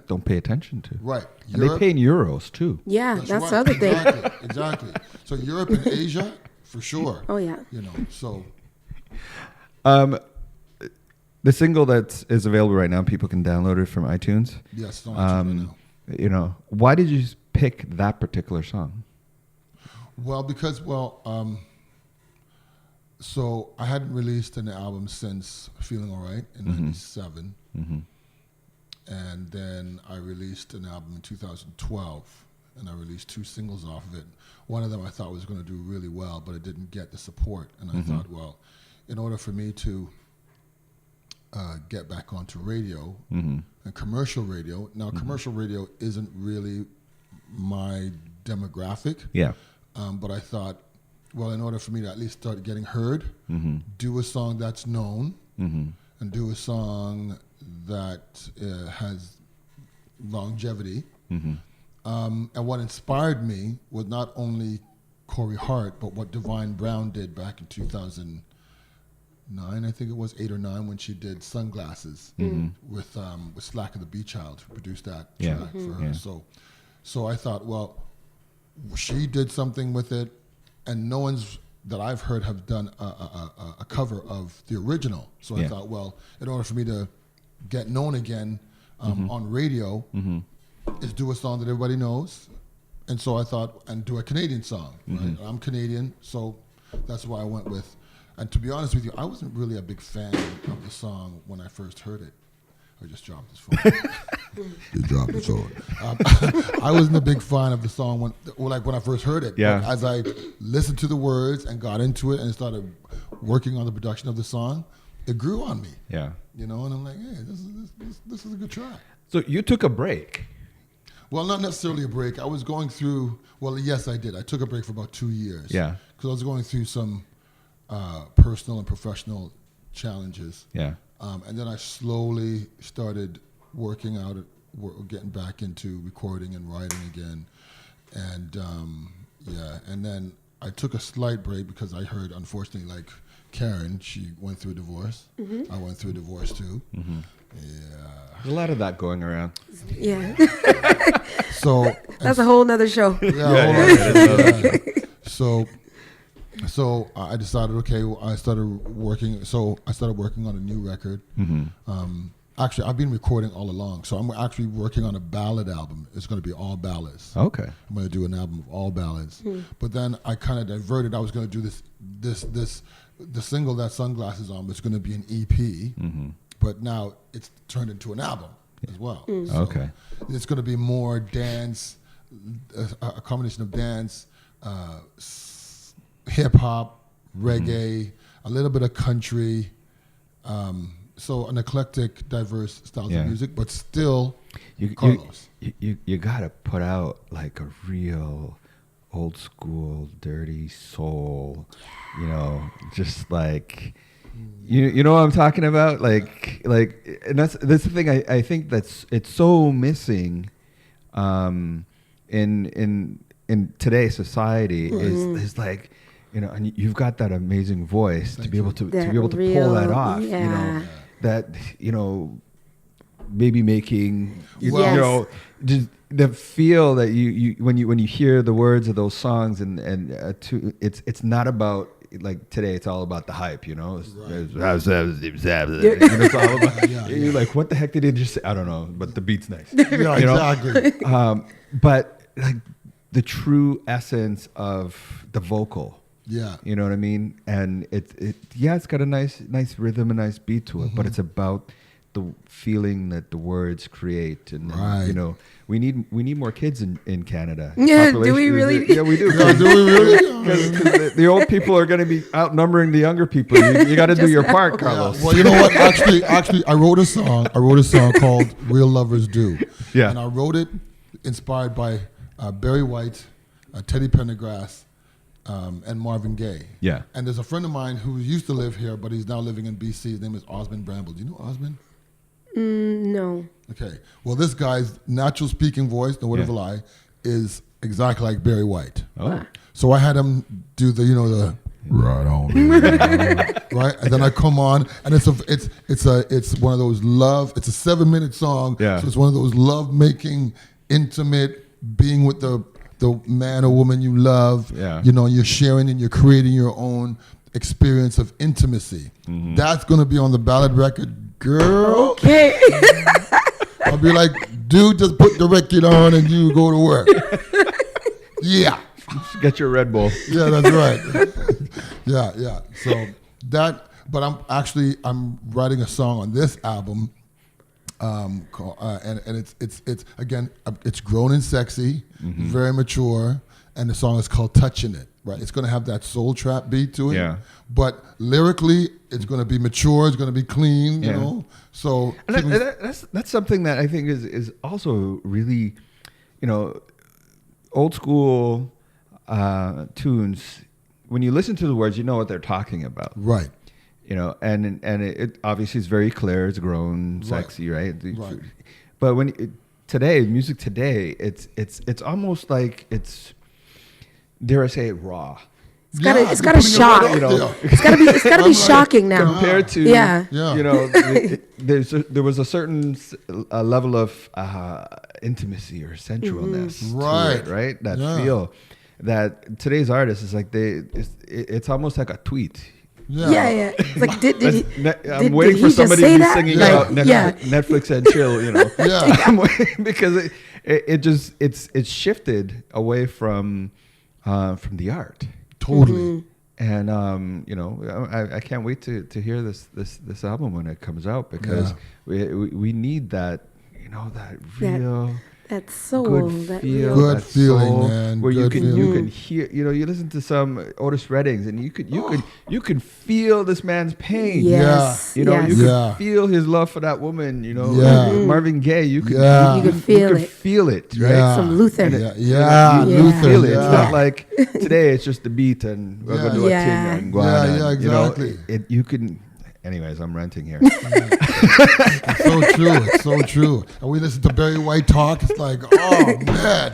don't pay attention to. Right, and they pay in euros too. Yeah, that's right. the other thing. Exactly. So Europe and Asia, for sure. Oh yeah. You know, so. The single that is available right now, people can download it from iTunes. Yes, it's on iTunes right now. You know, why did you pick that particular song? Well, because so I hadn't released an album since Feeling Alright in '97, and then I released an album in 2012, and I released 2 singles off of it. One of them I thought was going to do really well, but it didn't get the support, and I thought, well, in order for me to get back onto radio and commercial radio. Now, commercial radio isn't really my demographic. Yeah. But I thought, well, in order for me to at least start getting heard, do a song that's known, and do a song that has longevity. And what inspired me was not only Corey Hart, but what Divine Brown did back in 2009, I think it was 8 or 9, when she did Sunglasses with Slack of the Beach Child, who produced that track for her. So I thought, well, she did something with it, and no one's that I've heard have done a cover of the original. So I thought, well, in order for me to get known again on radio, is do a song that everybody knows. And so I thought, and do a Canadian song. Right? I'm Canadian, so that's why I went with. And to be honest with you, I wasn't really a big fan of the song when I first heard it. I just dropped his phone. You dropped his phone. I wasn't a big fan of the song when I first heard it. Yeah. But as I listened to the words and got into it and started working on the production of the song, it grew on me. Yeah. You know, and I'm like, hey, this is a good track. So you took a break. Well, not necessarily a break. I was going through. Well, yes, I did. I took a break for about 2 years. Yeah. Because I was going through some personal and professional challenges. Yeah. And then I slowly started working out, getting back into recording and writing again. And and then I took a slight break because I heard, unfortunately, like Karen, she went through a divorce. I went through a divorce too. Yeah. There's a lot of that going around. Yeah. So That's a whole nother show. So I decided, okay, I started working. So I started working on a new record. Actually, I've been recording all along. So I'm actually working on a ballad album. It's going to be all ballads. Okay. I'm going to do an album of all ballads. But then I kind of diverted. I was going to do the single that Sunglasses on was going to be an EP. But now it's turned into an album as well. So Okay. it's going to be more dance, a combination of dance, hip hop, reggae, a little bit of country. So an eclectic, diverse styles of music, but still Carlos. You gotta put out like a real old school, dirty soul. You know, just like. You know what I'm talking about? Like, and that's the thing. I think it's so missing, in today's society is like, you know, and you've got that amazing voice to be able to pull that off. Yeah. You know, that, you know, maybe making you Yes. know, just the feel that you when you hear the words of those songs and it's not about. Like today, it's all about the hype, you know. It's all about. You're like, what the heck did he just say? I don't know, but the beat's nice. Yeah, you know? exactly. But like the true essence of the vocal. Yeah. You know what I mean? And it's got a nice rhythm, a nice beat to it, but it's about the feeling that the words create, and you know, we need more kids in Canada. Yeah, do we really? Yeah, we do. Yeah, do we really? Because the old people are going to be outnumbering the younger people. You got to do your part, Carlos. Well, you know what? Actually, I wrote a song. Called "Real Lovers Do." Yeah. And I wrote it inspired by Barry White, Teddy Pendergrass, and Marvin Gaye. Yeah. And there's a friend of mine who used to live here, but he's now living in BC. His name is Osmond Bramble. Do you know Osmond? No. Okay. Well, this guy's natural speaking voice, no word of a lie, is exactly like Barry White. Oh. So I had him do the right on, right, and then I come on, and it's one of those love. It's a 7-minute song. Yeah. So it's one of those love making, intimate, being with the man or woman you love. Yeah. You know, you're sharing and you're creating your own experience of intimacy. That's going to be on the ballad record. Girl, Okay. I'll be like, dude, just put the record on and you go to work. Yeah. Get your Red Bull. Yeah, that's right. yeah. So but I'm writing a song on this album, and it's again, it's grown and sexy, very mature, and the song is called "Touching It." Right, it's going to have that soul trap beat to it. Yeah. But lyrically, it's going to be mature. It's going to be clean. You know. So And that's something that I think is also really, you know, old school tunes. When you listen to the words, you know what they're talking about. Right. You know, and it obviously is very clear. It's grown, sexy, right? Right. But music today, it's almost like it's, dare I say, raw. It's gotta shock. Right, You know, It's gotta be shocking now. compared to Yeah. you know, there was a certain level of intimacy or sensualness, Right. to it, right? That Yeah. feel that today's artists is like it's almost like a tweet. Yeah. It's like, did I'm waiting he for just somebody say to be that? singing Like, about yeah. Netflix and chill, you know. Yeah. I'm waiting because it's shifted away from the art. Totally. And you know, I can't wait to hear this album when it comes out, because we need that, you know, that real that soul, good that feel, Good that feeling, soul, man. where Good you feeling. can hear, you know, you listen to some Otis Reddings and you could feel this man's pain. Yes. You know, yes. you Yeah. could feel his love for that woman. You know, Yeah. Marvin Gaye. You could, Yeah. You could feel it. feel it, right? Yeah. Some Luther. Yeah, Yeah. Luther. Feel it. Yeah. It's not like today. It's just the beat and we're gonna do a Yeah. ting and Yeah, guana. yeah, You know, exactly. you can. Anyways, I'm ranting here. It's so true. It's so true. And we listen to Barry White talk. It's like, oh man.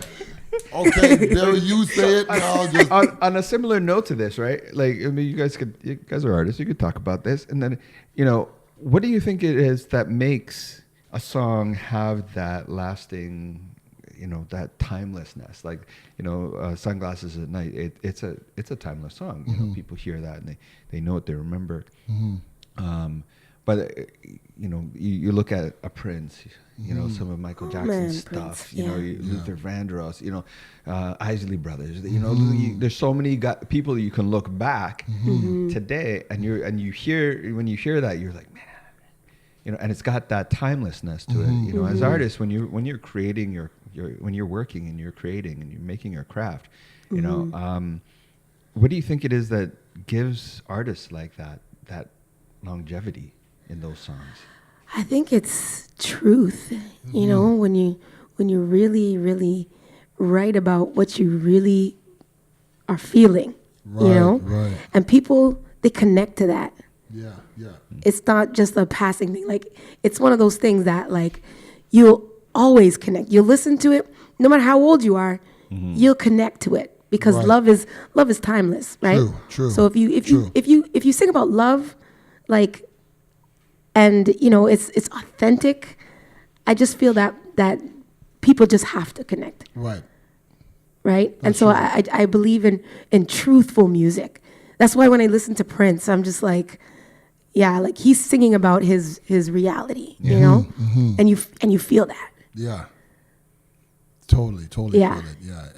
Okay, Barry, you say it. Now just on a similar note to this, right? Like, I mean, you guys are artists. You could talk about this, and then, you know, what do you think it is that makes a song have that lasting, you know, that timelessness? Like, you know, Sunglasses at Night. It's a timeless song. You know, people hear that and they know it. They remember it. But you know, you look at a Prince, you know, some of Michael Jackson's stuff, Prince, you know, yeah. Luther Vandross, you know, Isley Brothers, you know, there's so many people you can look back today, and you hear, when you hear that, you're like, man, you know, and it's got that timelessness to it. You know, as artists, when you're creating when you're working and you're creating and you're making your craft, you know, what do you think it is that gives artists like that longevity in those songs? I think it's truth. You know, when you really, really write about what you really are feeling, you know, right. and people, they connect to that. yeah. It's not just a passing thing. Like, it's one of those things that, like, you'll always connect. You'll listen to it, no matter how old you are, you'll connect to it, because Right. love is timeless, right? True. So if you True. sing about love, like, and you know, it's authentic, I just feel that people just have to connect, Right. right? And so I believe in truthful music. That's why when I listen to Prince, I'm just like, yeah, like, he's singing about his reality, you know, and you feel that. Yeah. Totally Yeah. feel it. Yeah.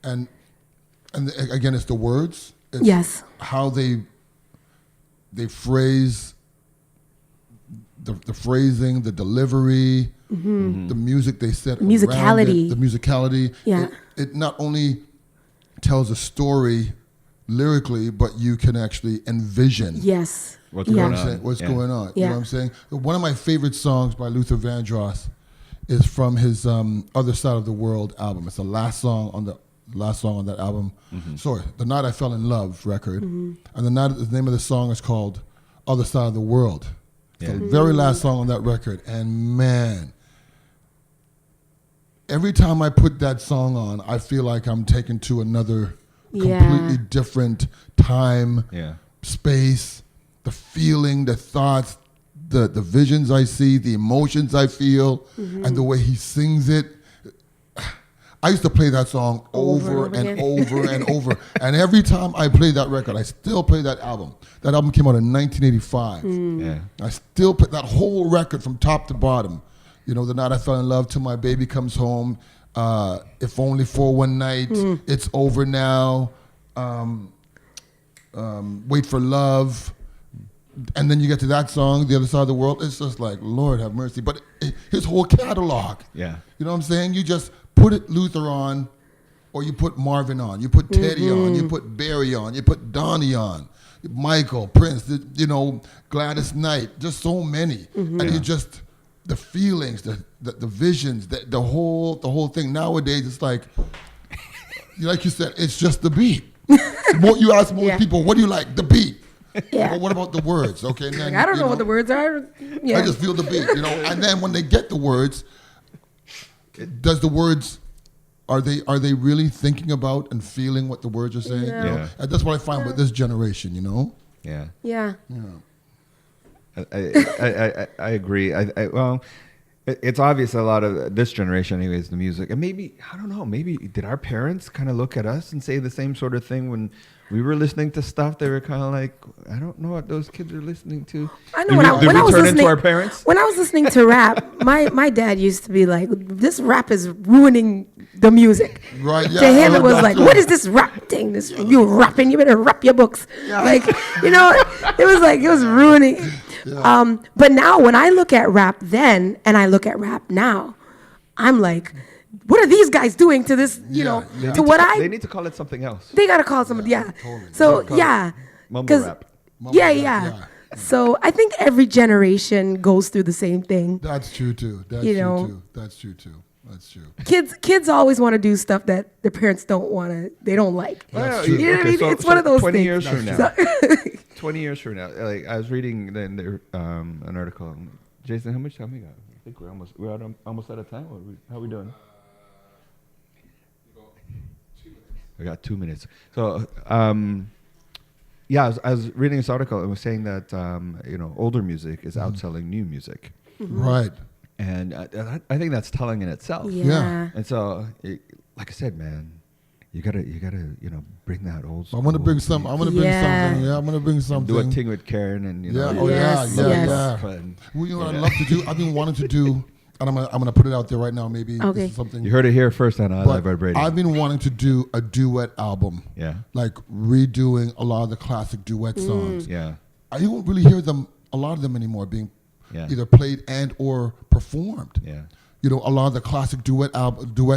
And again, it's the words. It's Yes. how they phrase the phrasing, the delivery, the music they set around Musicality. it, the musicality. Yeah. It not only tells a story lyrically, but you can actually envision Yes. What's you know going what I'm on. saying? What's Yeah. going on? You Yeah. know what I'm saying? One of my favorite songs by Luther Vandross is from his Other Side of the World album. It's the last song on that album. Sorry, The Night I Fell in Love record. And the name of the song is called Other Side of the World. It's the very last song on that record. And man, every time I put that song on, I feel like I'm taken to another completely different time, Yeah. space, the feeling, the thoughts, the visions I see, the emotions I feel, and the way he sings it. I used to play that song over and again. over and over. And every time I play that record, I still play that album. That album came out in 1985. Yeah. I still play that whole record from top to bottom. You know, The Night I Fell in Love, Till My Baby Comes Home, If Only for One Night, It's Over Now, Wait for Love. And then you get to that song, The Other Side of the World. It's just like, Lord have mercy. But his whole catalog. Yeah. You know what I'm saying? You just put Luther on, or you put Marvin on. You put Teddy on. You put Barry on. You put Donnie on. Michael, Prince, you know, Gladys Knight. Just so many. And you just, the feelings, the visions, the whole thing. Nowadays, it's like you said, it's just the beat. You ask most people, what do you like? The beat. Yeah. But what about the words? Okay, and then, Like, I don't you know what the words are. Yeah. I just feel the beat, you know. And then when they get the words, does the words, are they really thinking about and feeling what the words are saying? No. You know? Yeah. And that's what I find with this generation, you know. Yeah. Yeah. Yeah. I agree. Well, It's obvious a lot of this generation, anyways, the music, and maybe I don't know. Maybe did our parents kind of look at us and say the same sort of thing when we were listening to stuff? They were kind of like, I don't know what those kids are listening to. I know Did we turn into our parents? When I was listening to rap, my dad used to be like, "This rap is ruining the music." Right. Yeah. To him, it was like, "What is this rap thing? This you rapping? You better rap your books." Like, it was ruining it. Yeah. But now when I look at rap then and I look at rap now, I'm like, what are these guys doing to this, to what They need to call it something else. They got to call it something, Totally. So, Mumble rap. Yeah. So I think every generation goes through the same thing. That's true, too. That's true, too. Kids always want to do stuff that their parents they don't like. That's true. You know what I mean? It's one of those 20 things. Years from now. 20 years from now, like I was reading an article. Jason, how much time we got? I think we're almost out of time. How are we doing? We got 2 minutes. So, I was reading this article and was saying that older music is outselling new music. Mm-hmm. Right. And I think that's telling in itself. Yeah. And so, like I said, man, you gotta bring that old school. I'm gonna bring something. Yeah, I'm gonna bring something. Do a thing with Karen and Yeah. Fun. Well, what I'd love to do. I've been wanting to do, and I'm gonna put it out there right now. Maybe this is something you heard it here first on iLive Radio. I've been wanting to do a duet album. Yeah. Like redoing a lot of the classic duet songs. Yeah. I don't really hear a lot of them anymore being either played and or performed. Yeah. A lot of the classic duet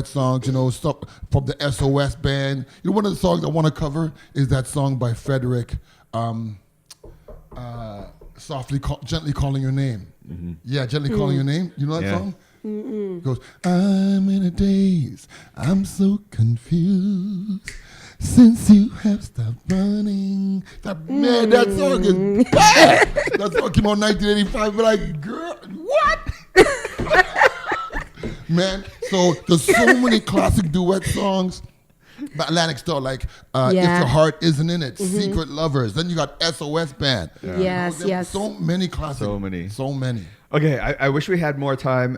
songs, stuff from the SOS band. One of the songs I want to cover is that song by Frederick, Gently Calling Your Name. Mm-hmm. Yeah, Gently Calling Your Name. You know that song? It goes, I'm in a daze, I'm so confused, since you have stopped running. Man, that song is bad. That song came out in 1985, but like, girl, what? Man, so there's so many classic duet songs. Atlantic Star, like If Your Heart Isn't In It, Secret Lovers. Then you got SOS Band. Yeah. Yes. So many classic. So many. Okay, I wish we had more time.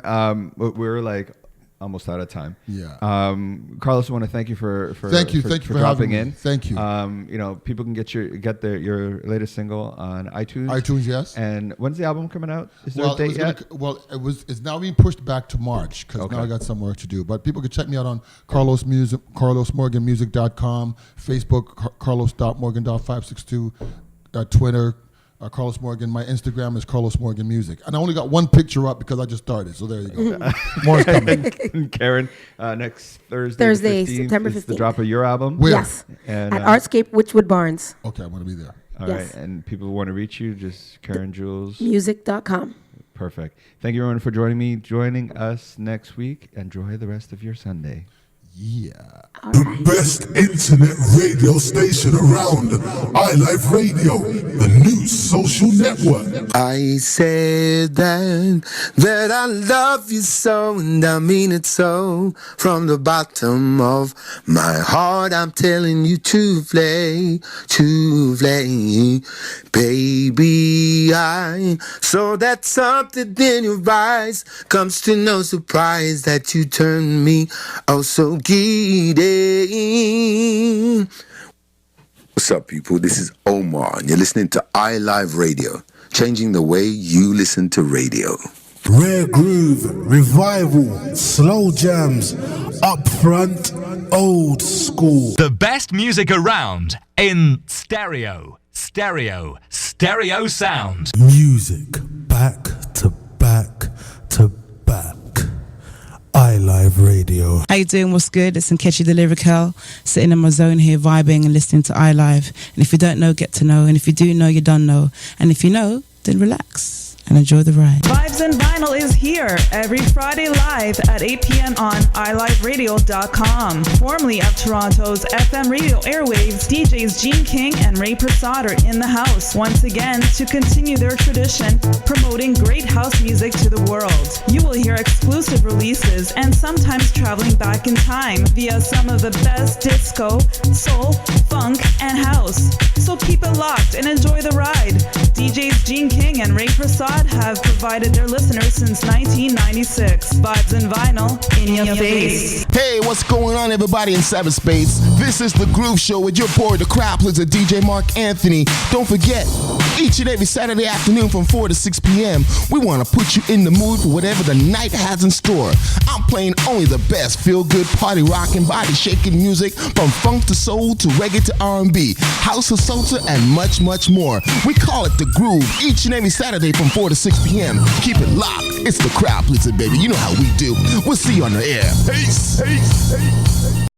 But we're like almost out of time. Yeah. Carlos, I want to thank you for thank you for dropping in. Thank you. People can get your latest single on iTunes. iTunes, yes. And when's the album coming out? Is there a date yet? It's now being pushed back to March because now I got some work to do. But people can check me out on CarlosMorganMusic.com, Facebook Carlos.Morgan.562, Twitter. Carlos Morgan. My Instagram is Carlos Morgan Music. And I only got one picture up because I just started. So there you go. More coming. Karen, next Thursday, September 15th. Is the drop of your album. Where? Yes. And, at Artscape Witchwood Barnes. Okay, I'm going to be there. All right. And people who want to reach you, just Karen Jules. Music.com. Perfect. Thank you, everyone, for joining us next week. Enjoy the rest of your Sunday. Yeah. The best internet radio station around. iLive Radio, the new social network. I said that I love you so, and I mean it so. From the bottom of my heart, I'm telling you to play. Baby, I saw that something in your eyes. Comes to no surprise that you turn me oh so giddy. What's up, people? This is Omar, and you're listening to iLive Radio, changing the way you listen to radio. Rare groove, revival, slow jams, upfront, old school. The best music around in stereo sound. Music back to back to back. iLive Radio. How you doing? What's good? It's Nkechi the Lyrical, sitting in my zone here, vibing and listening to iLive. And if you don't know, get to know. And if you do know, you don't know. And if you know, then relax and enjoy the ride. Vibes and Vinyl is here every Friday live at 8 p.m. on iLiveRadio.com. Formerly of Toronto's FM radio airwaves, DJs Gene King and Ray Prasad are in the house once again to continue their tradition, promoting great house music to the world. You will hear exclusive releases and sometimes traveling back in time via some of the best disco, soul, funk, and house. So keep it locked and enjoy the ride. DJs Gene King and Ray Prasad that have provided their listeners since 1996. Vibes and vinyl in your face. Hey, what's going on, everybody in cyberspace? This is the Groove Show with your boy, the crowd pleaser, DJ Mark Anthony. Don't forget, each and every Saturday afternoon from 4 to 6 p.m., we want to put you in the mood for whatever the night has in store. I'm playing only the best feel-good, party rocking, body-shaking music from funk to soul to reggae to R&B, house to salsa, and much, much more. We call it The Groove each and every Saturday from 4 to 6 p.m. Keep it locked. It's the crowd pleaser, baby. You know how we do. We'll see you on the air. Peace. Peace. Peace.